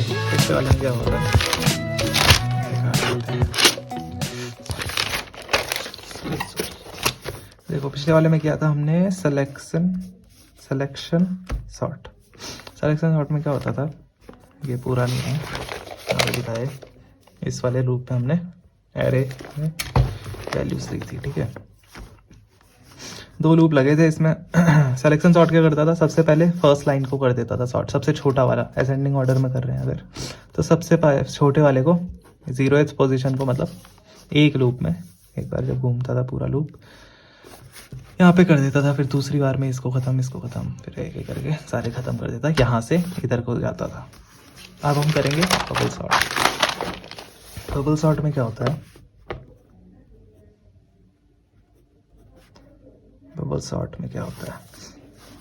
पिछले वाले में क्या होगा, देखो पिछले वाले में किया था हमने सिलेक्शन सॉर्ट। सिलेक्शन सॉर्ट में क्या होता था, ये पूरा नहीं है आगे दिखाए, इस वाले लूप में हमने एरे में वैल्यूज दी थी, ठीक है। 2 लूप लगे थे इसमें। सिलेक्शन सॉर्ट क्या करता था, सबसे पहले फर्स्ट लाइन को कर देता था सॉर्ट, सबसे छोटा वाला, असेंडिंग ऑर्डर में कर रहे हैं अगर, तो सबसे छोटे वाले को 0th पोजीशन को, मतलब एक लूप में एक बार जब घूमता था पूरा लूप यहाँ पे कर देता था, फिर दूसरी बार में इसको ख़त्म, फिर एक एक करके सारे ख़त्म कर देता, यहाँ से इधर को जाता था। अब हम करेंगे बबल सॉर्ट। बबल सॉर्ट में क्या होता है, बबल सॉर्ट में क्या होता है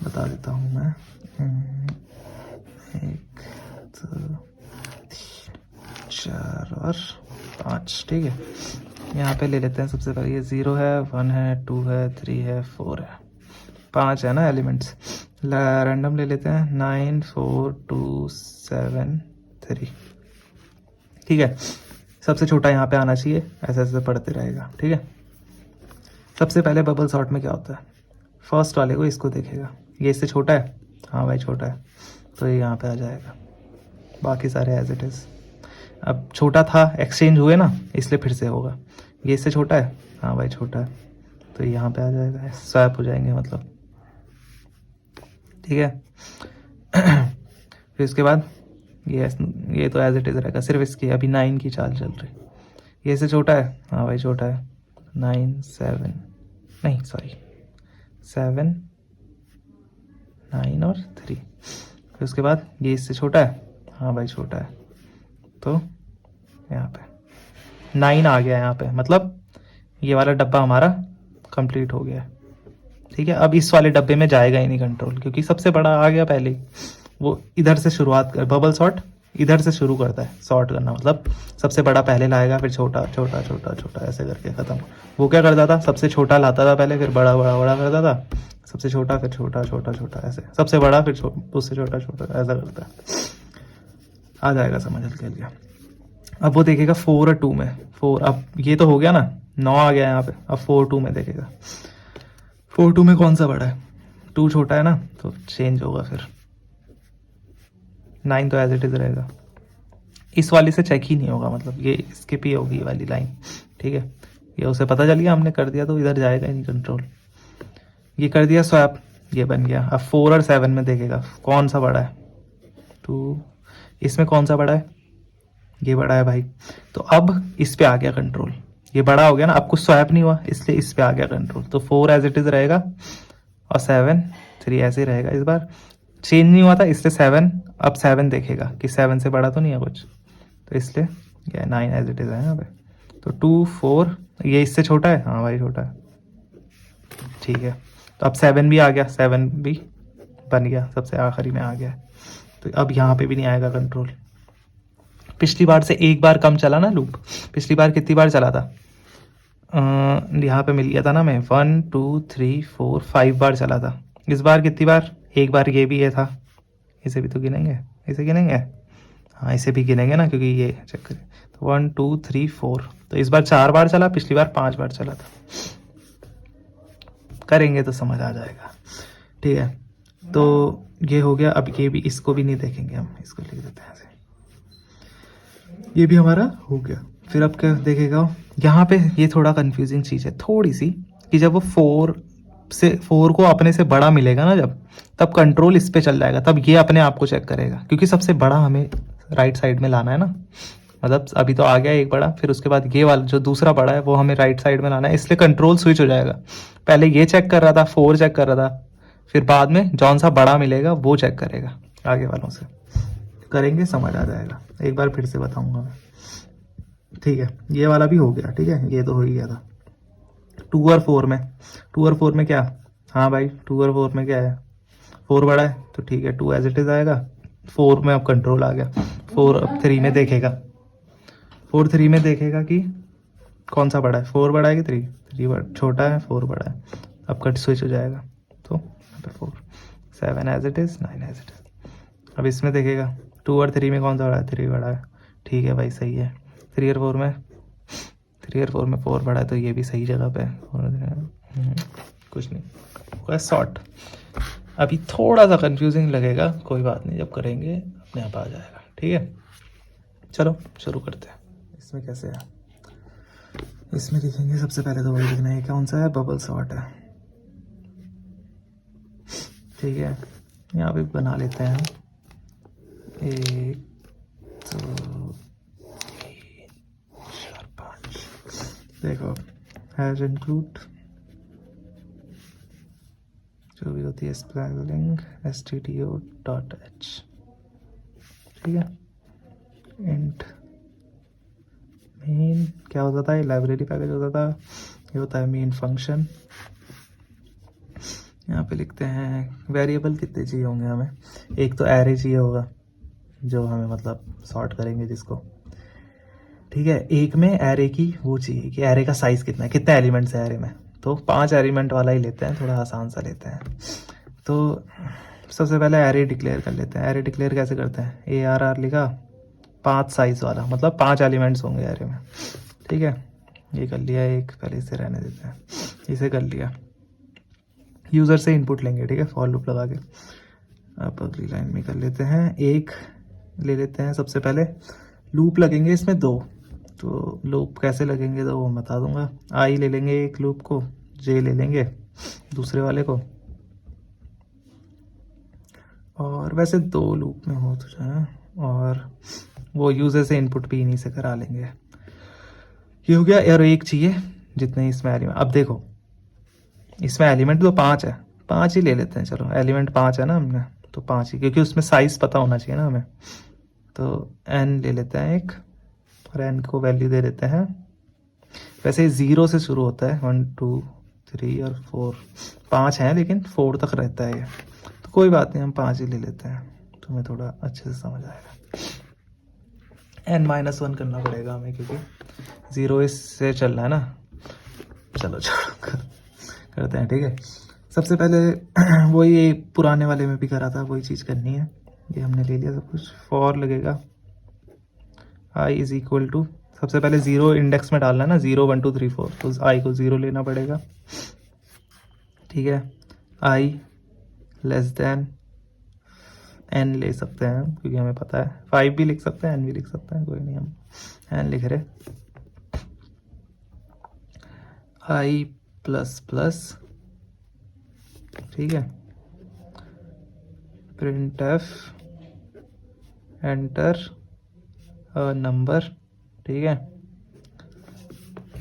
बता देता हूँ मैं। 1 2 3 4 और 5, ठीक है। यहाँ पे ले लेते हैं सबसे पहले, ये 0 है, 1 है, 2 है, 3 है, 4 है, 5 है ना एलिमेंट्स। रैंडम ले लेते हैं, 9 4 2 7 3, ठीक है। सबसे छोटा यहाँ पे आना चाहिए, ऐसे ऐसे पढ़ते रहेगा, ठीक है। सबसे पहले बबल सॉर्ट में क्या होता है, फर्स्ट वाले को इसको देखेगा, ये इससे छोटा है, हाँ भाई छोटा है, तो ये यहाँ पे आ जाएगा, बाकी सारे एज इट इज़। अब छोटा था, एक्सचेंज हुए ना, इसलिए फिर से होगा, ये इससे छोटा है, हाँ भाई छोटा है, तो ये यहाँ पे आ जाएगा, स्वैप हो जाएंगे मतलब, ठीक है। फिर उसके बाद ये तो एज इट इज़ रहेगा, सिर्फ इसकी अभी 9 की चाल चल रही, ये इससे छोटा है, हाँ भाई छोटा है, 9 7 नहीं सॉरी 7 9 और 3। फिर उसके बाद ये इससे छोटा है, हाँ भाई छोटा है, तो यहाँ पे 9 आ गया यहाँ पे, मतलब ये वाला डब्बा हमारा कंप्लीट हो गया है, ठीक है। अब इस वाले डब्बे में जाएगा ही नहीं कंट्रोल, क्योंकि सबसे बड़ा आ गया पहले ही, वो इधर से शुरुआत कर, बबल सॉर्ट इधर से शुरू करता है सॉर्ट करना, मतलब सबसे बड़ा पहले लाएगा, फिर छोटा छोटा छोटा छोटा ऐसे करके ख़त्म। वो क्या करता था, सबसे छोटा लाता था पहले, फिर बड़ा बड़ा बड़ा करता था, सबसे छोटा फिर छोटा छोटा छोटा ऐसे, सबसे बड़ा फिर उससे छोटा छोटा ऐसा करता है। आ जाएगा समझ हल्के हल्के। अब वो देखेगा 4 और 2 में, 4 अब ये तो हो गया ना, 9 आ गया यहाँ पे, अब 4 2 में देखेगा, 4 2 में कौन सा बड़ा है, 2 छोटा है ना, तो चेंज होगा, फिर 9 तो एज इट इज़ रहेगा, इस वाली से चेक ही नहीं होगा, मतलब ये स्किप ही होगी ये वाली लाइन, ठीक है। ये उसे पता चल गया हमने कर दिया, तो इधर जाएगा ही नहीं कंट्रोल, ये कर दिया स्वैप, ये बन गया। अब 4 और 7 में देखेगा कौन सा बड़ा है, 2, इसमें कौन सा बड़ा है, ये बड़ा है भाई, तो अब इस पे आ गया कंट्रोल, ये बड़ा हो गया ना, अब कुछ स्वैप नहीं हुआ, इसलिए इस पे आ गया कंट्रोल, तो 4 एज इट इज़ रहेगा और 7 3 ऐसे ही रहेगा, इस बार चेंज नहीं हुआ था इसलिए 7, अब 7 देखेगा कि 7 से बड़ा तो नहीं है कुछ, तो इसलिए ये 9 एज इट इज़ है यहाँ पे, तो 2 4, ये इससे छोटा है, हाँ भाई छोटा है, ठीक है। तो अब 7 भी आ गया, 7 भी बन गया, सबसे आखिरी में आ गया, तो अब यहाँ पे भी नहीं आएगा कंट्रोल। पिछली बार से एक बार कम चला ना लूप, पिछली बार कितनी बार चला था, यहाँ पे मिल गया था ना मैं, 1 2 3 4 5 बार चला था, इस बार कितनी बार, एक बार ये भी ये था, इसे भी तो गिनेंगे, इसे गिनेंगे, हाँ इसे भी गिनेंगे ना, क्योंकि ये चेक करें, तो 1 2 3 4, तो इस बार 4 बार चला, पिछली बार 5 बार चला था, करेंगे तो समझ आ जाएगा, ठीक है। तो ये हो गया, अब ये भी, इसको भी नहीं देखेंगे हम, इसको लिख देते हैं ऐसे, ये भी हमारा हो गया। फिर अब क्या देखेगा, यहाँ पे ये थोड़ा कंफ्यूजिंग चीज़ है थोड़ी सी, कि जब वो 4 को अपने से बड़ा मिलेगा ना जब, तब कंट्रोल इस पे चल जाएगा, तब ये अपने आप को चेक करेगा, क्योंकि सबसे बड़ा हमें राइट साइड में लाना है ना, मतलब अभी तो आ गया एक बड़ा, फिर उसके बाद ये वाला जो दूसरा बड़ा है वो हमें राइट साइड में लाना है, इसलिए कंट्रोल स्विच हो जाएगा। पहले ये चेक कर रहा था, 4 चेक कर रहा था, फिर बाद में जौन सा बड़ा मिलेगा वो चेक करेगा, आगे वालों से करेंगे समझ आ जाएगा, एक बार फिर से बताऊंगा मैं, ठीक है। ये वाला भी हो गया, ठीक है, ये तो हो ही गया था। 2 और 4 में, 2 और 4 में क्या, हाँ भाई 2 और 4 में क्या है, 4 बड़ा है, तो ठीक है 2 एज इट इज़ आएगा, 4 में अब कंट्रोल आ गया, 4 अब 3 में देखेगा, 4 3 में देखेगा कि कौन सा बड़ा है, 4 बड़ा है कि 3 बड़ा, छोटा है 4 बड़ा है, अब कट स्विच हो जाएगा, तो 4 7 as it is 9 as it is. अब इसमें देखेगा 2 और 3 में कौन सा बड़ा है? 3 बड़ा है। ठीक है भाई, सही है। 3 और 4 में 4 बड़ा है, तो ये भी सही जगह पे है। कुछ नहीं होगा, सॉर्ट। अभी थोड़ा सा कंफ्यूजिंग लगेगा, कोई बात नहीं, जब करेंगे अपने आप आ जाएगा। ठीक है, चलो शुरू करते हैं। इसमें कैसे है? इसमें लिखेंगे सबसे पहले तो वही लिखना है, कौन सा है? बबल सॉर्ट है। ठीक है, यहाँ पे बना लेते हैं हम 1 2 3 4 5। देखो, हैज इंक्लूड जो भी होती है स्पेलिंग stdio.h। ठीक है, इंट मेन क्या होता था? ये लाइब्रेरी पैकेज होता था, ये होता है मेन फंक्शन। यहाँ पे लिखते हैं वेरिएबल कितने चाहिए होंगे हमें? एक तो एरे चाहिए होगा, जो हमें मतलब सॉर्ट करेंगे जिसको। ठीक है, एक में एरे की वो चाहिए कि एरे का साइज कितना है, कितने एलिमेंट्स है एरे में। तो 5 एलिमेंट वाला ही लेते हैं, थोड़ा आसान सा लेते हैं। तो सबसे पहले एरे डिक्लेयर कर लेते हैं। एरे डिक्लेयर कैसे करते हैं? ARR लिखा, 5 साइज वाला, मतलब 5 एलिमेंट्स होंगे एरे में। ठीक है, ये कर लिया एक, पहले इसे रहने देते हैं, इसे कर लिया। यूज़र से इनपुट लेंगे, ठीक है, फॉर लूप लगा के। अब अगली लाइन में कर लेते हैं, एक ले लेते हैं। सबसे पहले लूप लगेंगे इसमें 2, तो लूप कैसे लगेंगे तो वो बता दूंगा। आई ले लेंगे एक लूप को, जे ले लेंगे दूसरे वाले को, और वैसे 2 लूप में हो तो जाए, और वो यूज़र से इनपुट भी इन्हीं से करा लेंगे। ये हो गया। और एक चाहिए जितने इसमें एलिमेंट। अब देखो, इसमें एलिमेंट तो 5 है, 5 ही ले लेते हैं। चलो, एलिमेंट 5 है ना हमने, तो 5 ही, क्योंकि उसमें साइज पता होना चाहिए ना हमें। तो n ले लेते हैं एक, और n को वैल्यू दे देते हैं। वैसे 0 से शुरू होता है, 1 2 3 और 4, 5 हैं लेकिन 4 तक रहता है ये, तो कोई बात नहीं, हम 5 ही ले लेते हैं, तुम्हें थोड़ा अच्छे से समझ आएगा। n-1 करना पड़ेगा हमें, क्योंकि 0 इससे चल रहा है ना। चलो छोड़ो, करते हैं। ठीक है, सबसे पहले वही पुराने वाले में भी करा था, वही चीज़ करनी है। ये हमने ले लिया सब कुछ। फॉर लगेगा i इज इक्वल टू, सबसे पहले 0 इंडेक्स में डालना है ना, 0 1 2 3 4, तो i को 0 लेना पड़ेगा। ठीक है, i लेस देन n ले सकते हैं क्योंकि हमें पता है, 5 भी लिख सकते हैं, n भी लिख सकते हैं, कोई नहीं, हम n लिख रहे। i प्लस प्लस, ठीक है, प्रिंट एफ एंटर नंबर। ठीक है,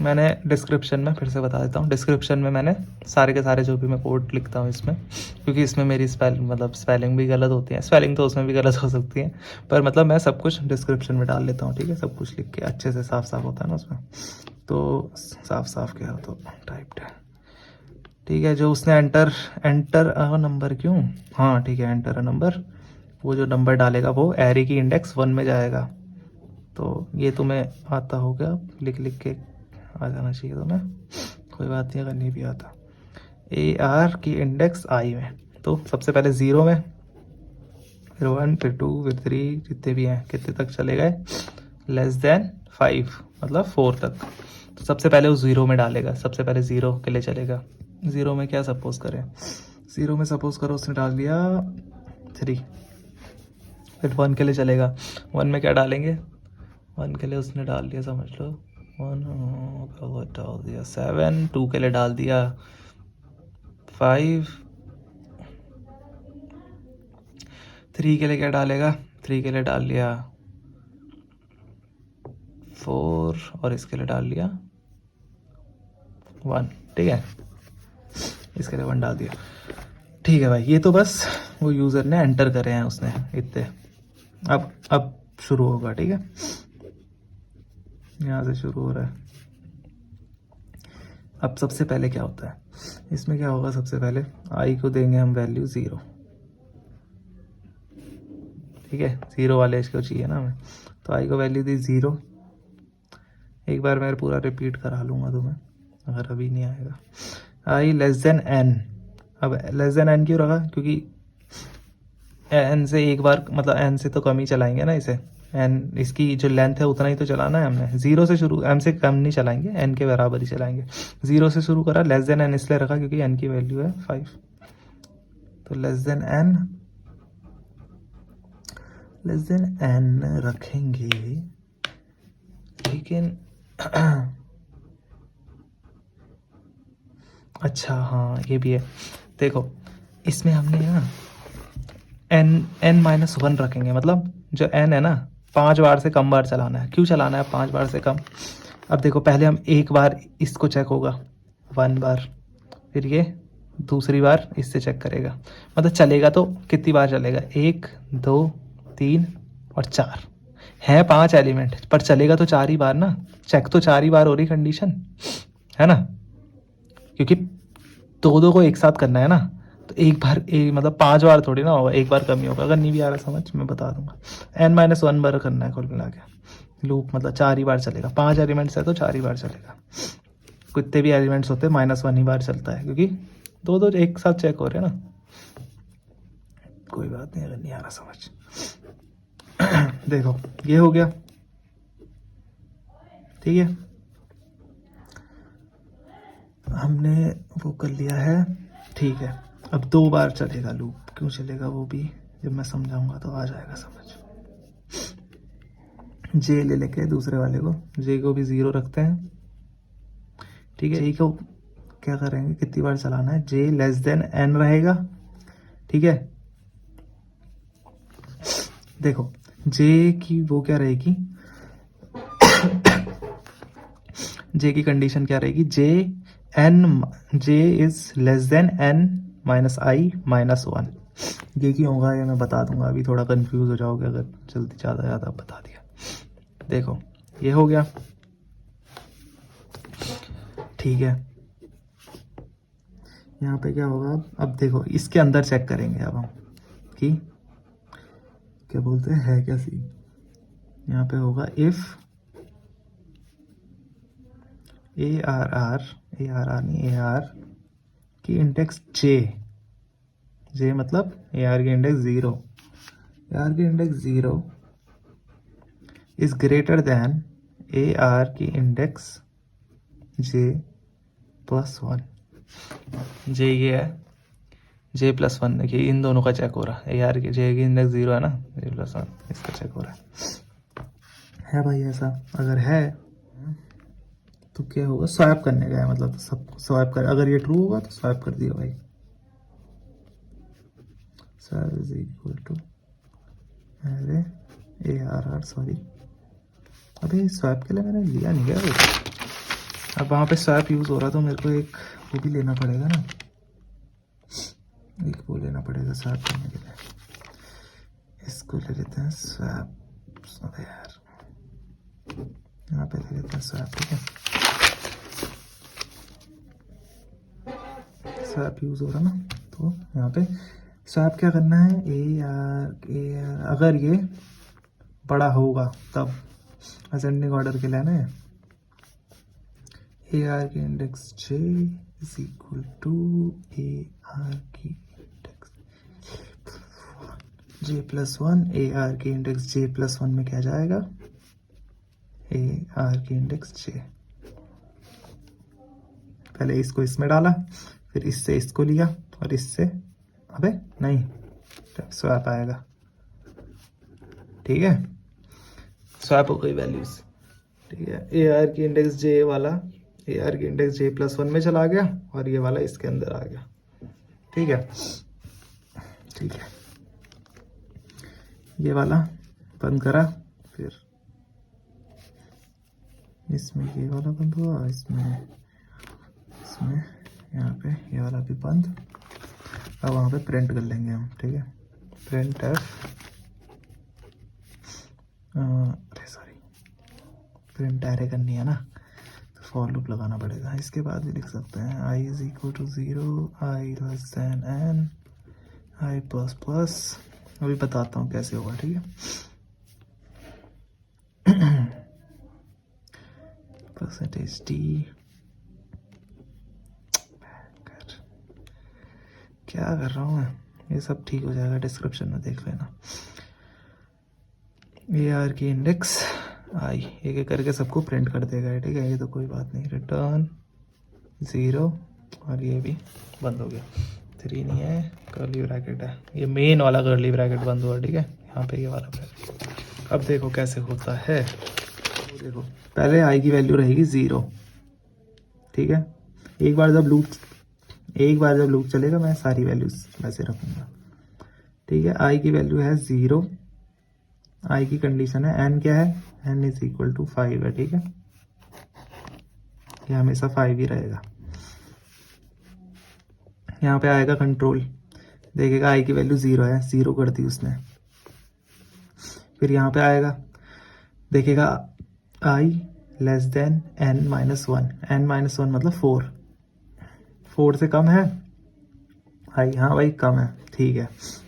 मैंने डिस्क्रिप्शन में फिर से बता देता हूँ, डिस्क्रिप्शन में मैंने सारे के सारे जो भी मैं कोड लिखता हूँ इसमें, क्योंकि इसमें मेरी स्पेलिंग भी गलत होती है, स्पेलिंग तो उसमें भी गलत हो सकती है, पर मतलब मैं सब कुछ डिस्क्रिप्शन में डाल लेता हूँ। ठीक है, सब कुछ लिख के अच्छे से साफ साफ होता है ना उसमें, तो साफ साफ क्या हो तो टाइप्ड है। ठीक है, जो उसने एंटर नंबर क्यों, हाँ ठीक है, एंटर नंबर, वो जो नंबर डालेगा वो एरे की इंडेक्स 1 में जाएगा। तो ये तुम्हें आता होगा, लिख लिख के आ जाना चाहिए तुम्हें, कोई बात नहीं अगर नहीं भी आता। AR की इंडेक्स i में, तो सबसे पहले 0 में, फिर 1 फिर 2 फिर 3, जितने भी हैं कितने तक चले गए, लेस देन 5 मतलब 4 तक। तो सबसे पहले वो 0 में डालेगा, सबसे पहले 0 के लिए चलेगा। 0 में क्या सपोज करें, 0 में सपोज करो उसने डाल दिया 3, फिर 1 के लिए चलेगा, 1 में क्या डालेंगे, 1 के लिए उसने डाल दिया, समझ लो 1 डाल दिया 7, 2 के लिए डाल दिया 5, 3 के लिए क्या डालेगा, 3 के लिए डाल लिया 4, और इसके लिए डाल लिया 1। ठीक है, इसके लिए 1 डाल दिया। ठीक है भाई, ये तो बस वो यूज़र ने एंटर करे हैं उसने इतने। अब शुरू होगा। ठीक है, यहाँ से शुरू हो रहा है। अब सबसे पहले क्या होता है इसमें, क्या होगा, सबसे पहले i को देंगे हम वैल्यू 0। ठीक है, 0 वाले इसको चाहिए ना हमें, तो i को वैल्यू दी 0। एक बार मैं पूरा रिपीट करा लूँगा तुम्हें, अगर अभी नहीं आएगा। i लेस देन n, अब लेस देन n क्यों रखा, क्योंकि एन से एक बार मतलब एन से तो कम ही चलाएंगे ना इसे, एन इसकी जो लेंथ है उतना ही तो चलाना है हमने, जीरो से शुरू, एम से कम नहीं चलाएंगे, एन के बराबर ही चलाएंगे। जीरो से शुरू करा, लेस देन एन इसलिए रखा क्योंकि एन की वैल्यू है 5, तो लेस देन एन रखेंगे, लेकिन अच्छा हाँ ये भी है, देखो इसमें हमने ना n-1 रखेंगे, मतलब जो n है ना 5 बार से कम बार चलाना है। क्यों चलाना है 5 बार से कम? अब देखो पहले हम एक बार इसको चेक होगा 1 बार, फिर ये दूसरी बार इससे चेक करेगा, मतलब चलेगा तो कितनी बार चलेगा, 1 2 3 और 4 है 5 एलिमेंट, पर चलेगा तो 4 ही बार ना, चेक तो 4 ही बार हो रही कंडीशन है ना, क्योंकि दो दो को एक साथ करना है ना, तो एक बार एक मतलब 5 बार थोड़ी ना होगा, एक बार कम ही होगा। अगर नहीं भी आ रहा समझ मैं बता दूंगा, n-1 बार करना है कुल मिला के, लूप मतलब 4 ही बार चलेगा, 5 एलिमेंट्स है तो 4 ही बार चलेगा, कितने भी एलिमेंट्स होते हैं -1 ही बार चलता है, क्योंकि दो दो एक साथ चेक हो रहे हैं ना। कोई बात नहीं अगर नहीं आ रहा समझ। देखो ये हो गया, ठीक है, हमने वो कर लिया है, ठीक है। अब 2 बार चलेगा लूप, क्यों चलेगा वो भी जब मैं समझाऊंगा तो आ जाएगा समझ। जे ले लेके दूसरे वाले को, जे को भी 0 रखते हैं, ठीक है। जे को क्या करेंगे, कितनी बार चलाना है, जे लेस देन n रहेगा, ठीक है। देखो जे की वो क्या रहेगी, जे की कंडीशन क्या रहेगी, जे इज लेस देन n-i-1, ये की होगा ये मैं बता दूंगा, अभी थोड़ा कंफ्यूज हो जाओगे अगर जल्दी ज़्यादा बता दिया। देखो ये हो गया, ठीक है। यहाँ पे क्या होगा, अब देखो इसके अंदर चेक करेंगे अब हम कि क्या बोलते हैं, है क्या सी, यहाँ पे होगा इफ ARR नहीं, AR की इंडेक्स जे मतलब AR की इंडेक्स 0, AR की index 0 is greater than AR की इंडेक्स J+1, जे ये है J+1, देखिए इन दोनों का चेक हो रहा है, AR की जे की इंडेक्स 0 है ना, J+1 इसका चेक हो रहा है भाई। ऐसा अगर है तो क्या होगा, स्वैप करने का है, मतलब सबको स्वैप कर, अगर ये ट्रू होगा तो स्वैप कर दिया भाई, स्वैप इज इक्वल टू अरे ARR, सॉरी अभी स्वैप के लिए मैंने लिया नहीं गया, अब वहाँ पे स्वैप यूज़ हो रहा तो मेरे को एक वो भी लेना पड़ेगा ना, एक वो लेना पड़ेगा स्वैप करने के लिए, इसको ले लेते हैं स्वैप, अरे यार यहाँ पे ले लेते हैं स्वैप, ठीक है। स्वैप यूज़ हो रहा ना, तो यहाँ पे स्वैप क्या करना है, AR अगर ये बड़ा होगा तब असेंडिंग ऑर्डर के लेना है, AR की index J is equal to AR की इंडेक्स J+1, AR की इंडेक्स J+1 में क्या जाएगा, AR की इंडेक्स J, पहले इसको इसमें डाला, फिर इससे इसको लिया और इससे, अबे नहीं स्वैप आएगा, ठीक है, स्वैप हो गई वैल्यूज, ठीक है। AR की इंडेक्स J वाला AR की इंडेक्स J+1 में चला गया और ये वाला इसके अंदर आ गया, ठीक है, ठीक है। ये वाला बंद करा, फिर इसमें ये वाला बंद हुआ, इसमें यहाँ पे ये वाला भी बंद। अब वहाँ पे प्रिंट कर लेंगे हम, ठीक है, प्रिंट एफ, अरे सॉरी प्रिंट एरे करनी है ना, तो फॉर लूप लगाना पड़ेगा। इसके बाद भी लिख सकते हैं i is equal to 0, i less than n, i plus plus, अभी बताता हूँ कैसे होगा, ठीक है। परसेंटेज d, क्या कर रहा हूँ मैं, ये सब ठीक हो जाएगा, डिस्क्रिप्शन में देख लेना। AR की इंडेक्स आई एक एक करके सबको प्रिंट कर देगा, ठीक है, ये तो कोई बात नहीं। रिटर्न 0 और ये भी बंद हो गया, 3 नहीं है, कर्ली ब्रैकेट है, ये मेन वाला कर्ली ब्रैकेट बंद हुआ, ठीक है, यहाँ पे ये वाला ब्रैकेट। अब देखो कैसे होता है, देखो पहले आई की वैल्यू रहेगी 0, ठीक है। एक बार जब लूप चलेगा मैं सारी वैल्यूज वैसे रखूँगा, ठीक है। आई की वैल्यू है 0, आई की कंडीशन है n क्या है, n इज इक्वल टू 5 है, ठीक है, ये हमेशा 5 ही रहेगा। यहाँ पे आएगा कंट्रोल, देखेगा आई की वैल्यू 0 है, 0 कर दी उसने। फिर यहाँ पे आएगा, देखेगा I less than n minus 1, n minus 1 मतलब 4 से कम है आई, हाँ भाई कम है, ठीक है।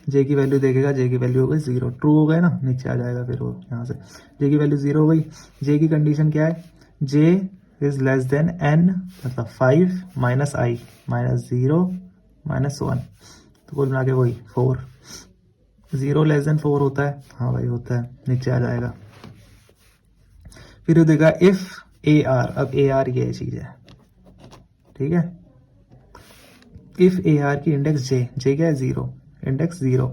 जे की वैल्यू देखेगा, जे की वैल्यू हो गई 0, ट्रू हो गए ना, नीचे आ जाएगा फिर वो यहाँ से, जे की वैल्यू 0 हो गई। जे की कंडीशन क्या है, जे इज लेस देन n मतलब 5 माइनस आई माइनस 0 माइनस 1, तो कुल मिला के वही 4। 0 लेस देन 4 होता है, हाँ भाई होता है, नीचे आ जाएगा। फिर देगा इफ AR, अब AR ये चीज है, ठीक है। इफ AR की इंडेक्स जे क्या है 0, इंडेक्स 0,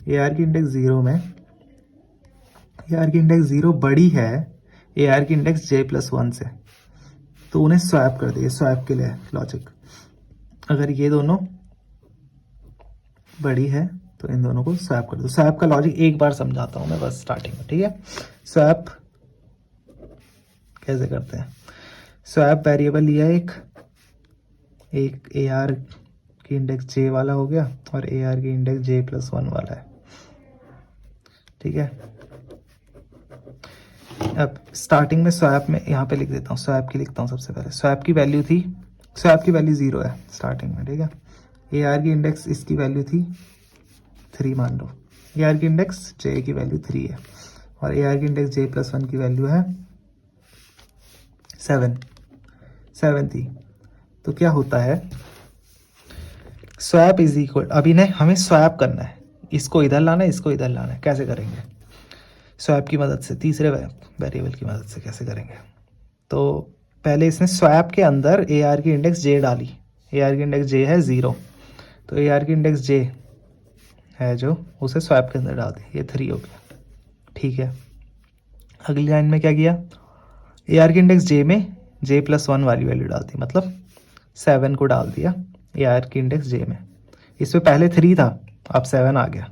AR की इंडेक्स 0 में, AR की इंडेक्स 0 बड़ी है AR की इंडेक्स J+1 से, तो उन्हें स्वैप कर दिए, स्वैप के लिए लॉजिक। अगर ये दोनों बड़ी है तो इन दोनों को स्वैप कर दो। स्वैप का लॉजिक एक बार समझाता हूं मैं बस स्टार्टिंग में, ठीक है। स्वैप कैसे करते हैं, स्वैप वेरिएबल लिया एक AR की इंडेक्स J वाला हो गया और AR की इंडेक्स J+1 वाला है, ठीक है। अब स्टार्टिंग में स्वैप में यहाँ पे लिख देता हूँ, स्वैप की लिखता हूँ सबसे पहले। स्वैप की वैल्यू 0 है स्टार्टिंग में, ठीक है। AR की इंडेक्स इसकी वैल्यू थी 3 मान लो, AR की इंडेक्स J की वैल्यू 3 है और AR की इंडेक्स J+1 की वैल्यू है 7 थी। तो क्या होता है, स्वैप इज इक्वल, अभी ने हमें स्वैप करना है, इसको इधर लाना है, इसको इधर लाना है। कैसे करेंगे, स्वैप की मदद से, तीसरे वेरिएबल की मदद से कैसे करेंगे। तो पहले इसने स्वैप के अंदर AR की इंडेक्स J डाली, AR की इंडेक्स J है 0, तो AR की इंडेक्स J है जो, उसे स्वैप के अंदर डाल दी, ये 3 हो गया, ठीक है। अगली लाइन में क्या किया, AR की इंडेक्स J में J+1 वाली वैल्यू डाल दी, मतलब 7 को डाल दिया AR की इंडेक्स J में। इसमें पहले 3 था, अब 7 आ गया,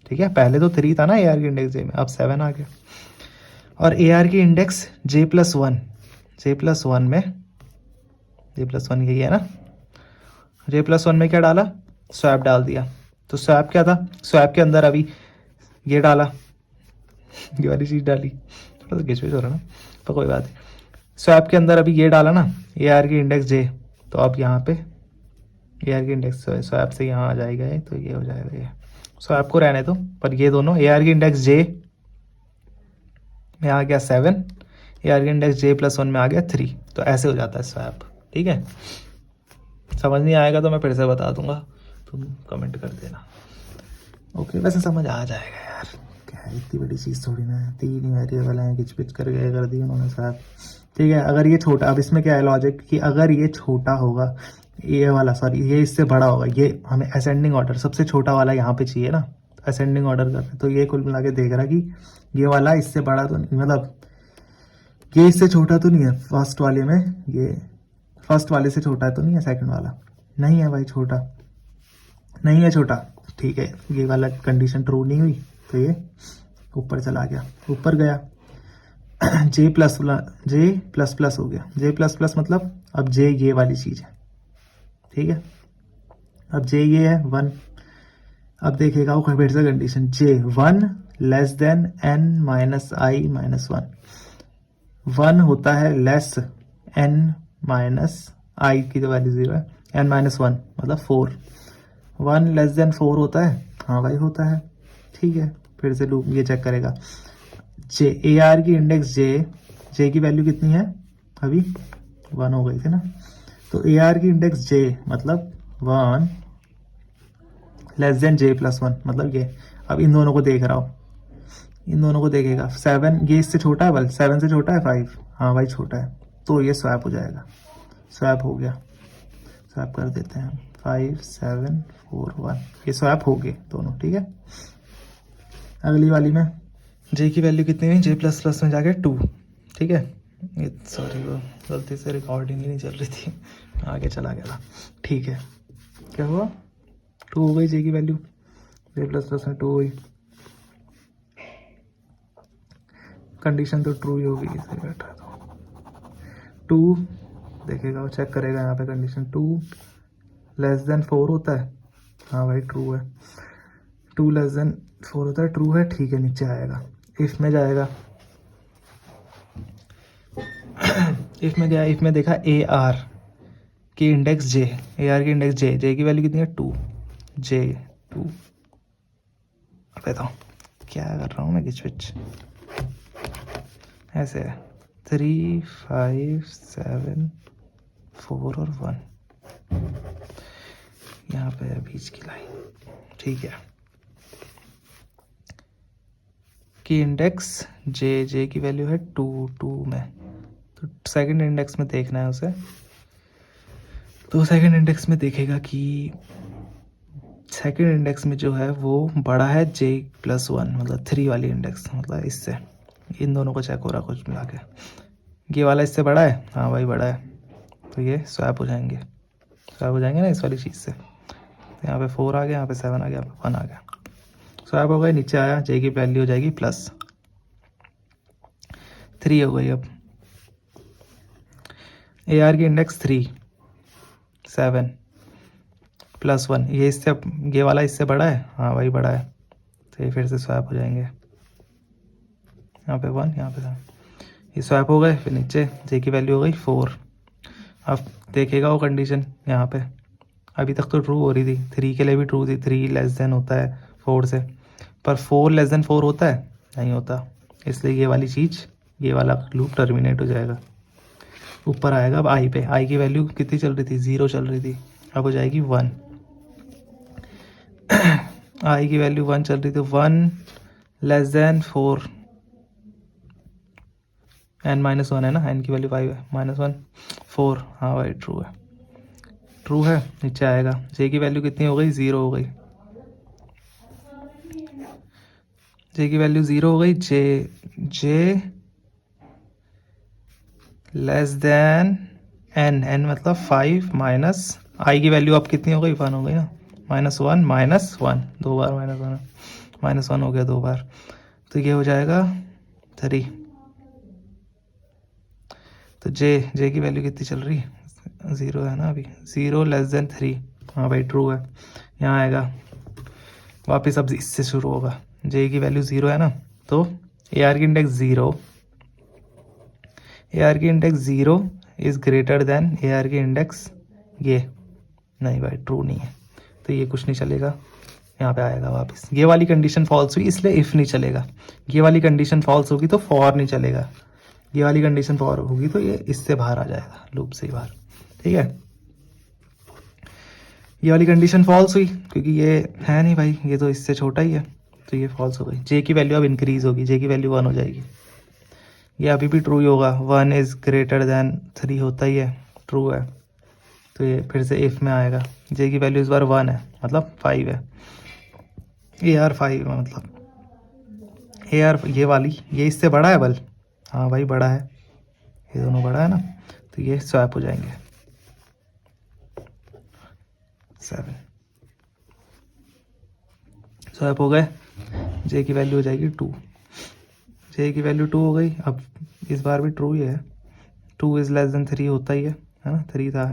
ठीक है। पहले तो 3 था ना AR की इंडेक्स J में, अब 7 आ गया। और AR की इंडेक्स J+1 में, J+1 यही है ना, J+1 में क्या डाला, स्वैप डाल दिया। तो स्वैप क्या था, स्वैप के अंदर अभी ये डाला, ये वाली चीज डाली, थोड़ा सा गिचविच हो रहा ना, पर कोई बात नहीं। स्वैप के अंदर अभी ये डाला ना AR की इंडेक्स J, तो अब यहाँ पे AR की इंडेक्स स्वैप से यहाँ आ जाएगा ये, तो ये हो जाएगा ये, स्वैप को रहने दो। पर ये दोनों AR की इंडेक्स J में आ गया 7, AR की इंडेक्स J+1 में आ गया 3, तो ऐसे हो जाता है स्वैप, ठीक है। समझ नहीं आएगा तो मैं फिर से बता दूंगा, तुम कमेंट कर देना, ओके। वैसे समझ आ जाएगा यार, क्या है इतनी बड़ी चीज़ थोड़ी ना है, 3 ही वेरिएबल हैं, किच पिच कर गए, कर दी उन्होंने स्वैप, ठीक है। अगर ये छोटा, अब इसमें क्या है लॉजिक कि अगर ये छोटा होगा, ये वाला सॉरी ये इससे बड़ा होगा, ये हमें असेंडिंग ऑर्डर सबसे छोटा वाला यहाँ पे चाहिए ना, असेंडिंग ऑर्डर कर रहे हैं, तो ये कुल मिला के देख रहा कि ये वाला इससे बड़ा तो नहीं, मतलब ये इससे छोटा तो नहीं है, फर्स्ट वाले में ये फर्स्ट वाले से छोटा तो नहीं है, सेकंड वाला नहीं है भाई, छोटा नहीं है, छोटा, ठीक है। ये वाला कंडीशन ट्रू नहीं हुई, तो ये ऊपर चला गया, ऊपर गया J++ हो गया, J++ मतलब अब J ये वाली चीज है, ठीक है। अब J ये है 1, अब देखेगा वो फिर से condition J1 less than n minus I minus 1 होता है लेस n माइनस आई की जो वैल्यू 0 है, n माइनस 1 मतलब 4, 1 लेस देन 4 होता है, हाँ भाई होता है, ठीक है। फिर से लूप ये चेक करेगा, AR की इंडेक्स J की वैल्यू कितनी है, अभी 1 हो गई थी ना, तो AR की इंडेक्स J मतलब 1 लेस देन जे प्लस वन, मतलब ये अब इन दोनों को देख रहा हो, इन दोनों को देखेगा 7, ये इससे छोटा है बल, 7 से छोटा है 5, हाँ भाई छोटा है, तो ये स्वैप हो जाएगा, स्वैप हो गया, स्वैप कर देते हैं 5 7 4 1, ये स्वैप हो गए दोनों, ठीक है। अगली वाली में जे की वैल्यू कितनी हुई, जे प्लस प्लस में जाके 2, ठीक है। ये सॉरी वो गलती से रिकॉर्डिंग ही नहीं चल रही थी, आगे चला गया था, ठीक है। क्या हुआ, 2 हो गई जे की वैल्यू, जे प्लस प्लस में 2 हुई, कंडीशन तो ट्रू ही होगी, इसे बैठा तो 2 देखेगा, वो चेक करेगा यहाँ पे कंडीशन 2 लेस देन 4 होता है, हाँ भाई ट्रू है, 2 लेस देन 4 होता है, ट्रू है, ठीक है। नीचे आएगा, इफ में जाएगा, इफ में गया, इफ में देखा ए आर की इंडेक्स जे, ए आर की इंडेक्स जे, जे की वैल्यू कितनी है 2, जे 2, बताओ क्या कर रहा हूँ मैं, किच विच ऐसे है, 3 5 7 4 और 1, यहाँ पे है बीच की लाइन, ठीक है। की इंडेक्स जे, जे की वैल्यू है 2 2 में, तो सेकंड इंडेक्स में देखना है उसे, तो सेकंड इंडेक्स में देखेगा कि सेकंड इंडेक्स में जो है वो बड़ा है जे प्लस 1, मतलब 3 वाली इंडेक्स, मतलब इससे, इन दोनों को चेक हो रहा कुछ मिला के, ये वाला इससे बड़ा है, हाँ भाई बड़ा है, तो ये स्वैप हो जाएंगे, स्वैप हो जाएंगे ना इस वाली चीज़ से, तो यहाँ पे 4 आ गया, यहाँ पे 7 आ गया, यहाँ पे 1 आ गया, स्वैप हो गए, नीचे आया, जे की वैल्यू हो जाएगी प्लस 3 हो गई। अब ए आर की इंडेक्स 3 7 प्लस 1, ये इससे, ये वाला इससे बड़ा है, हाँ भाई बड़ा है, तो ये फिर से स्वैप हो जाएंगे, यहाँ पे 1, यहाँ पे 7, ये स्वैप हो गए, फिर नीचे जे की वैल्यू हो गई 4। अब देखेगा वो कंडीशन यहाँ पे, अभी तक तो ट्रू हो रही थी, 3 के लिए भी ट्रू थी, 3 लेस देन होता है 4 से, पर 4 लेस देन 4 होता है, नहीं होता, इसलिए ये वाली चीज़, ये वाला लूप टर्मिनेट हो जाएगा, ऊपर आएगा। अब आई पे, आई की वैल्यू कितनी चल रही थी, 0 चल रही थी, अब हो जाएगी 1, आई की वैल्यू 1 चल रही थी, 1 लेस देन 4, n माइनस 1 है ना, n की वैल्यू 5 है, -1 4, हाँ भाई ट्रू है, ट्रू है, नीचे आएगा, जे की वैल्यू कितनी हो गई, 0 हो गई, जे की वैल्यू 0 हो गई, जे लेस देन n मतलब 5 माइनस आई की वैल्यू अब कितनी हो गई, 1 हो गई ना, -1 दो बार -1 हो गया 2 बार, तो ये हो जाएगा 3, तो जे की वैल्यू कितनी चल रही, 0 है ना अभी, 0 लेस देन 3, हाँ भाई ट्रू है, यहाँ आएगा वापस, अब इससे शुरू होगा, जे की वैल्यू 0 है ना, तो ए आर की इंडेक्स 0, ए आर की index 0 is greater than A R की इंडेक्स, ये नहीं भाई ट्रू नहीं है, तो ये कुछ नहीं चलेगा, यहाँ पे आएगा वापस, ये वाली कंडीशन फॉल्स हुई इसलिए इफ़ नहीं चलेगा, ये वाली कंडीशन फॉल्स होगी तो फॉर नहीं चलेगा, ये वाली कंडीशन फॉर होगी तो ये इससे बाहर आ जाएगा, लूप से बाहर, ठीक है। ये वाली कंडीशन फॉल्स हुई क्योंकि ये है नहीं भाई, ये तो इससे छोटा ही है, तो ये फॉल्स हो गई, जे की वैल्यू अब इंक्रीज होगी, जे की वैल्यू 1 हो जाएगी, ये अभी भी ट्रू ही होगा, 1 इज़ ग्रेटर देन 3 होता ही है, ट्रू है, तो ये फिर से इफ़ में आएगा, जे की वैल्यू इस बार 1 है, मतलब 5 है, ए आर 5 है, मतलब ए आर ये वाली, ये इससे बड़ा है बल, हाँ भाई बड़ा है, ये दोनों बड़ा है ना, तो ये स्वैप हो जाएंगे 7, स्वैप हो गए, जे की वैल्यू हो जाएगी 2, जे की वैल्यू 2 हो गई, अब इस बार भी ट्रू ही है, 2 इज़ लेस देन 3 होता ही है ना, 3 था,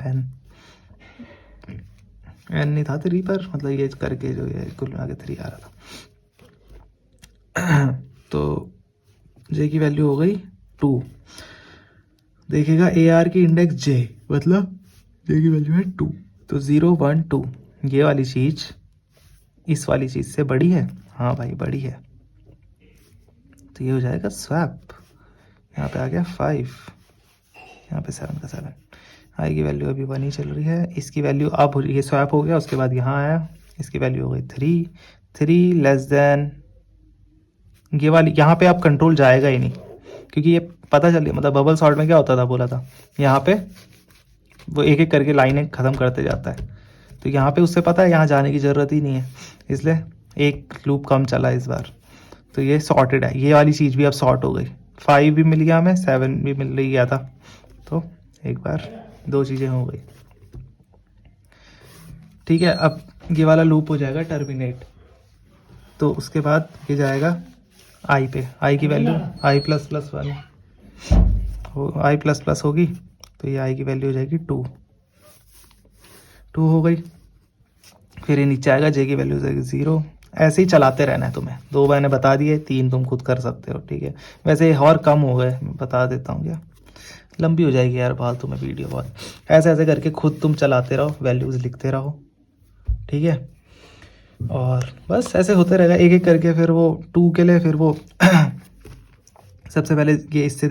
n नहीं था 3 पर, मतलब ये करके जो ये कुल मिला के 3 आ रहा था, तो जे की वैल्यू हो गई 2, देखेगा ए आर की इंडेक्स जे, मतलब जे की वैल्यू है 2, तो 0 1 2, ये वाली चीज़ इस वाली चीज़ से बड़ी है, हाँ भाई बड़ी है, तो ये हो जाएगा स्वैप, यहाँ पे आ गया 5, यहाँ पे 7 का 7, आई की वैल्यू अभी 1 ही चल रही है, इसकी वैल्यू अब ये स्वैप हो गया, उसके बाद यहाँ आया, इसकी वैल्यू हो गई 3, 3 लेस देन ये वाली, यहाँ पे अब कंट्रोल जाएगा ही नहीं, क्योंकि ये पता चलिए मतलब बबल सॉर्ट में क्या होता था, बोला था यहाँ पे वो एक एक करके लाइनें ख़त्म करते जाता है, तो यहाँ पे उससे पता है यहाँ जाने की ज़रूरत ही नहीं है, इसलिए एक लूप कम चला इस बार, तो ये सॉर्टेड है। ये वाली चीज़ भी अब सॉर्ट हो गई, 5 भी मिल गया हमें, 7 भी मिल रही गया था, तो एक बार 2 चीज़ें हो गई। ठीक है, अब ये वाला लूप हो जाएगा टर्मिनेट, तो उसके बाद ये जाएगा आई पे, आई की वैल्यू i++1 हो, i++ होगी, तो ये आई की वैल्यू हो जाएगी 2 हो गई। फिर ये नीचे आएगा, जे की वैल्यू हो जाएगी 0। ऐसे ही चलाते रहना है तुम्हें, 2 मैंने बता दिए, 3 तुम खुद कर सकते हो, ठीक है। वैसे और कम हो गए, मैं बता देता हूँ, क्या लंबी हो जाएगी यार फालतू में वीडियो बहुत। ऐसे ऐसे करके खुद तुम चलाते रहो, वैल्यूज़ लिखते रहो, ठीक है। और बस ऐसे होते रहेगा एक एक करके। फिर वो 2 के लिए फिर वो सबसे पहले ये इससे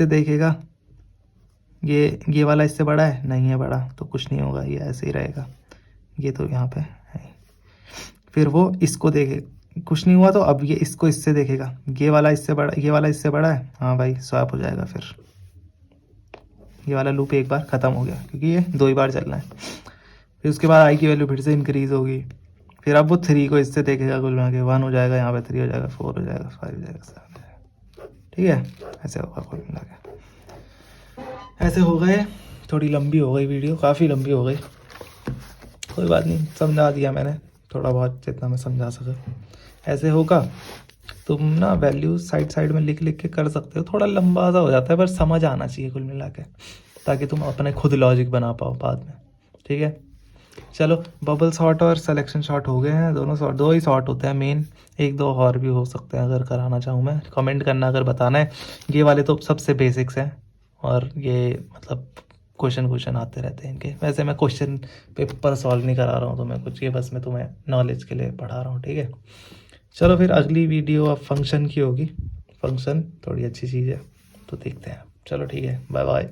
देखेगा, ये वाला इससे बड़ा है, नहीं है बड़ा, तो कुछ नहीं होगा, ये ऐसे ही रहेगा, ये तो यहाँ पे है। फिर वो इसको देखे, कुछ नहीं हुआ, तो अब ये इसको इससे देखेगा, ये वाला इससे बड़ा है, हाँ भाई स्वैप हो जाएगा। फिर ये वाला लूप एक बार ख़त्म हो गया, क्योंकि ये 2 ही बार चलना है। फिर उसके बाद आई की वैल्यू फिर से इंक्रीज़ होगी, फिर अब वो 3 को इससे देखेगा, कुल मिला के 1 हो जाएगा, यहाँ पे 3 हो जाएगा, 4 हो जाएगा, 5 हो जाएगा, 7 हो जाएगा, ठीक है। ऐसे होगा कुल मिला के, ऐसे हो गए। थोड़ी लंबी हो गई वीडियो, काफ़ी लंबी हो गई, कोई बात नहीं, समझा दिया मैंने थोड़ा बहुत जितना मैं समझा सका। ऐसे होगा, तुम ना वैल्यू साइड में लिख के कर सकते हो, थोड़ा लंबा सा हो जाता है, पर समझ आना चाहिए कुल मिला के, ताकि तुम अपने खुद लॉजिक बना पाओ बाद में, ठीक है। चलो, बबल शॉट और सिलेक्शन शॉट हो गए हैं, दोनों शॉट, 2 ही शॉट होते हैं मेन, 1-2 और भी हो सकते हैं अगर कराना चाहूँ मैं, कमेंट करना अगर बताना है। ये वाले तो सबसे बेसिक्स हैं, और ये मतलब क्वेश्चन आते रहते हैं इनके। वैसे मैं क्वेश्चन पेपर सॉल्व नहीं करा रहा हूँ तुम्हें कुछ, ये बस मैं तुम्हें नॉलेज के लिए पढ़ा रहा हूँ, ठीक है। चलो फिर अगली वीडियो अब फंक्शन की होगी, फंक्शन थोड़ी अच्छी चीज़ है, तो देखते हैं। चलो ठीक है, बाय बाय।